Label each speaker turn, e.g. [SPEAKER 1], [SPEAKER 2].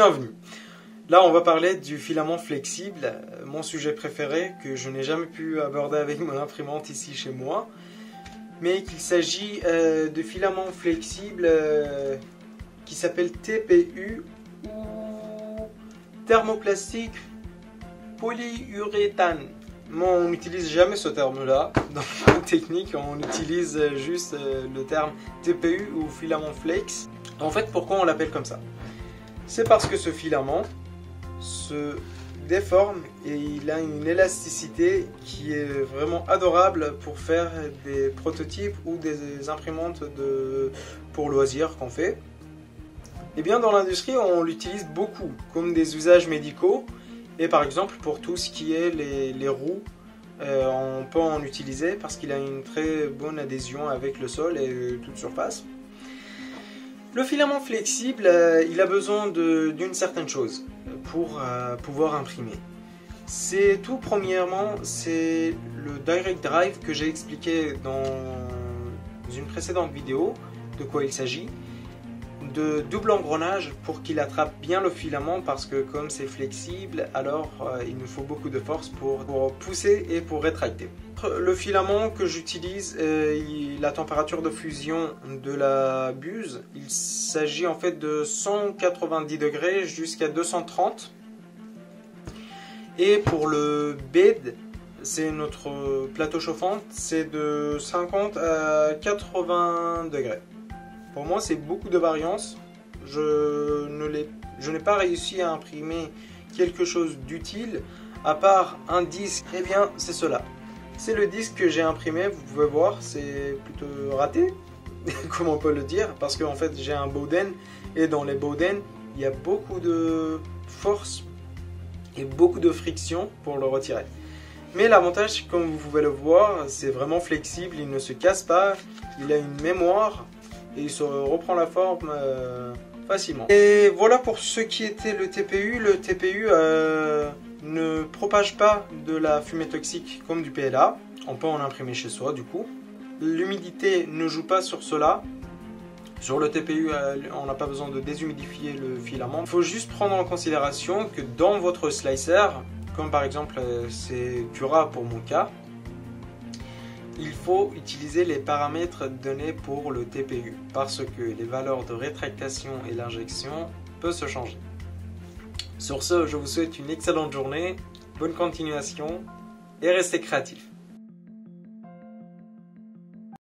[SPEAKER 1] bienvenue. Là, on va parler du filament flexible, mon sujet préféré que je n'ai jamais pu aborder avec mon imprimante ici chez moi. Mais qu'il s'agit de filaments flexibles qui s'appellent TPU ou thermoplastique polyuréthane. Moi, on n'utilise jamais ce terme-là. Dans la technique, on utilise juste le terme TPU ou filament flex. En fait, pourquoi on l'appelle comme ça? C'est parce que ce filament se déforme et il a une élasticité qui est vraiment adorable pour faire des prototypes ou des imprimantes pour loisirs qu'on fait. Et bien dans l'industrie, on l'utilise beaucoup comme des usages médicaux et par exemple pour tout ce qui est les roues, on peut en utiliser parce qu'il a une très bonne adhésion avec le sol et toute surface. Le filament flexible, il a besoin d'une certaine chose pour pouvoir imprimer. C'est tout premièrement, c'est le Direct Drive que j'ai expliqué dans une précédente vidéo, de quoi il s'agit. De double engrenage pour qu'il attrape bien le filament parce que comme c'est flexible, alors il nous faut beaucoup de force pour pousser et pour rétracter. Le filament que j'utilise, la température de fusion de la buse, il s'agit en fait de 190 degrés jusqu'à 230. Et pour le bed, c'est notre plateau chauffant, c'est de 50 à 80 degrés. Pour moi, c'est beaucoup de variance. Je n'ai pas réussi à imprimer quelque chose d'utile, à part un disque. Eh bien, c'est cela. C'est le disque que j'ai imprimé, vous pouvez voir, c'est plutôt raté, comme on peut le dire, parce qu'en fait, j'ai un Bowden, et dans les Bowden, il y a beaucoup de force et beaucoup de friction pour le retirer. Mais l'avantage, comme vous pouvez le voir, c'est vraiment flexible, il ne se casse pas, il a une mémoire, et il se reprend la forme facilement. Et voilà pour ce qui était le TPU. Le TPU ne propage pas de la fumée toxique comme du PLA. On peut en imprimer chez soi du coup. L'humidité ne joue pas sur cela. Sur le TPU, on n'a pas besoin de déshumidifier le filament. Il faut juste prendre en considération que dans votre slicer, comme par exemple c'est Cura pour mon cas, il faut utiliser les paramètres donnés pour le TPU parce que les valeurs de rétractation et l'injection peuvent se changer. Sur ce, je vous souhaite une excellente journée, bonne continuation et restez créatifs.